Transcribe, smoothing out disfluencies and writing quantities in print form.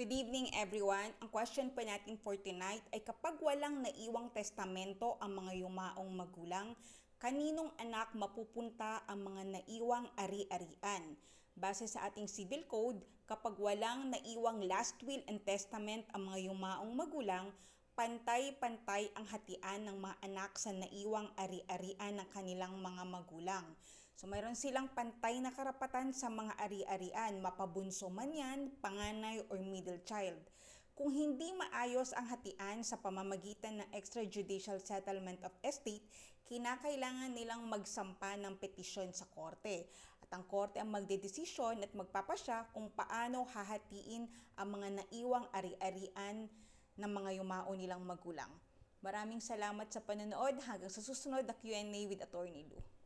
Good evening everyone. Ang question pa natin for tonight ay kapag walang naiwang testamento ang mga yumaong magulang, kaninong anak mapupunta ang mga naiwang ari-arian? Base sa ating civil code, kapag walang naiwang last will and testament ang mga yumaong magulang, pantay-pantay ang hatian ng mga anak sa naiwang ari-arian ng kanilang mga magulang. So mayroon silang pantay na karapatan sa mga ari-arian, mapabunso man yan, panganay or middle child. Kung hindi maayos ang hatian sa pamamagitan ng extrajudicial settlement of estate, kinakailangan nilang magsampa ng petisyon sa korte. At ang korte ang magdedesisyon at magpapasya kung paano hahatiin ang mga naiwang ari-arian ng mga yumao nilang magulang. Maraming salamat sa panonood. Hanggang sa susunod na Q&A with Attorney Lou.